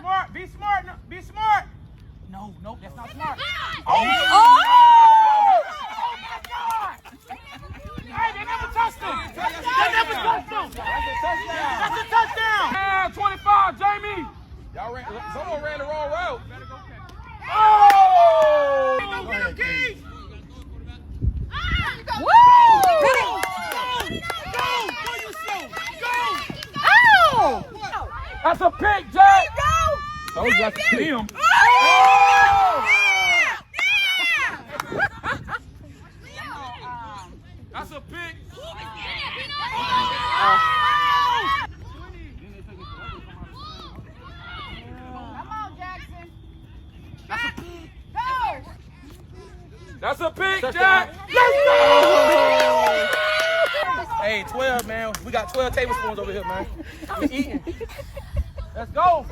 Smart. Be smart. Be smart. No, that's not smart. Oh! My God! Hey, they never touched him. They never touched him. That's a touchdown. Yeah, 25, Jamie. Y'all ran. Someone ran the wrong route. Oh! Go ahead, Keith. Woo! Go! That's a pick, Jay. Oh, you got to see him. Oh! That's a pick. Come on, Jackson. That's a pick. Go! That's a pick, Touchdown. Jack. Let's go! Hey, 12, man. We got 12 tablespoons over here, man. We eating. Let's go.